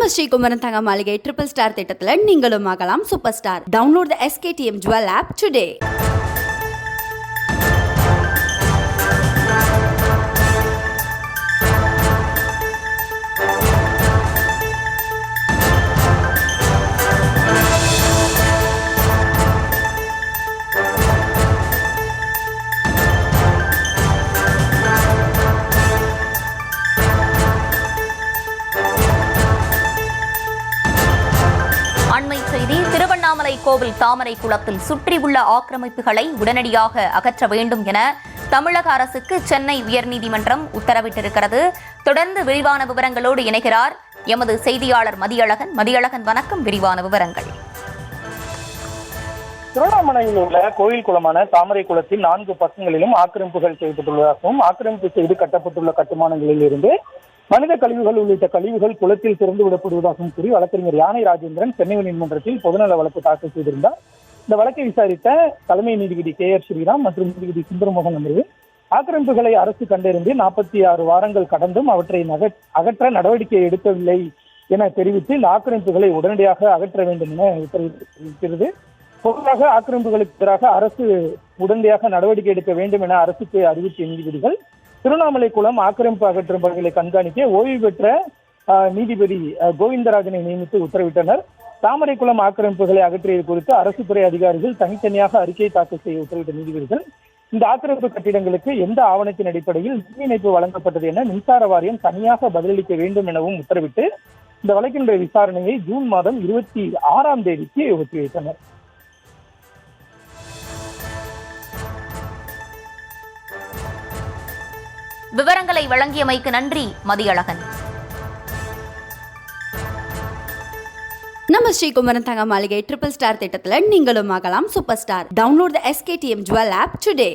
நம்ம ஸ்ரீகுமரன் தங்க மாளிகை ட்ரிபிள் ஸ்டார் திட்டத்தில் நீங்களும் ஆகலாம் சூப்பர் ஸ்டார். டவுன்லோட் த SKTM Jewel app today. அண்மை செய்தி. திருவண்ணாமலை கோவில் தாமரை குளத்தில் சுற்றியுள்ள ஆக்கிரமிப்புகளை உடனடியாக அகற்ற வேண்டும் என தமிழக அரசுக்கு சென்னை உயர்நீதிமன்றம் உத்தரவிட்டிருக்கிறது. தொடர்ந்து விரிவான விவரங்களோடு இணைகிறார் எமது செய்தியாளர் மதியழகன். மதியழகன், வணக்கம். விரிவான விவரங்கள். திருவண்ணாமலையில் உள்ள கோயில் குளமான தாமரை குளத்தில் 4 பக்கங்களிலும் ஆக்கிரமிப்புகள் செய்யப்பட்டுள்ளதாகவும், ஆக்கிரமிப்பு செய்து கட்டப்பட்டுள்ள கட்டுமானங்களில் இருந்து மனித கழிவுகள் உள்ளிட்ட கழிவுகள் குளத்தில் திறந்து விடப்படுவதாகவும் கூறி வழக்கறிஞர் யானை ராஜேந்திரன் சென்னை நீதிமன்றத்தில் பொதுநல வழக்கு தாக்கல் செய்திருந்தார். இந்த வழக்கை விசாரித்த தலைமை நீதிபதி KR ஸ்ரீராம் மற்றும் நீதிபதி சுந்தரமோகன் அமர்வு ஆக்கிரமிப்புகளை அரசு கண்டறிந்து 46 வாரங்கள் கடந்தும் அவற்றை அகற்ற நடவடிக்கை எடுக்கவில்லை என தெரிவித்து இந்த ஆக்கிரமிப்புகளை உடனடியாக அகற்ற வேண்டும் என உத்தரவிட்டிருக்கிறது. பொதுவாக ஆக்கிரமிப்புகளுக்கு எதிராக அரசு உடனடியாக நடவடிக்கை எடுக்க வேண்டும் என அரசுக்கு அறிவித்த நீதிபதிகள் திருவண்ணாமலை குளம் ஆக்கிரமிப்பு அகற்றும் பணிகளை கண்காணிக்க ஓய்வு பெற்ற நீதிபதி கோவிந்தராஜனை நியமித்து உத்தரவிட்டனர். தாமரை குளம் ஆக்கிரமிப்புகளை அகற்றியது குறித்து அரசு துறை அதிகாரிகள் தனித்தனியாக அறிக்கை தாக்கல் செய்ய உத்தரவிட்ட நீதிபதிகள் இந்த ஆக்கிரமிப்பு கட்டிடங்களுக்கு எந்த ஆவணத்தின் அடிப்படையில் மின் இணைப்பு வழங்கப்பட்டது என மின்சார வாரியம் தனியாக பதிலளிக்க வேண்டும் எனவும் உத்தரவிட்டு இந்த வழக்கினுடைய விசாரணையை ஜூன் மாதம் 26ஆம் தேதிக்கு ஒத்திவைத்தனர். விவரங்களை வழங்கியமைக்கு நன்றி மதியழகன். நம்ம ஸ்ரீகுமரன் தங்க மாளிகை ட்ரிபிள் ஸ்டார் திட்டத்தில் நீங்களும் ஆகலாம் சூப்பர் ஸ்டார். டவுன்லோட் த SKTM Jewel app today.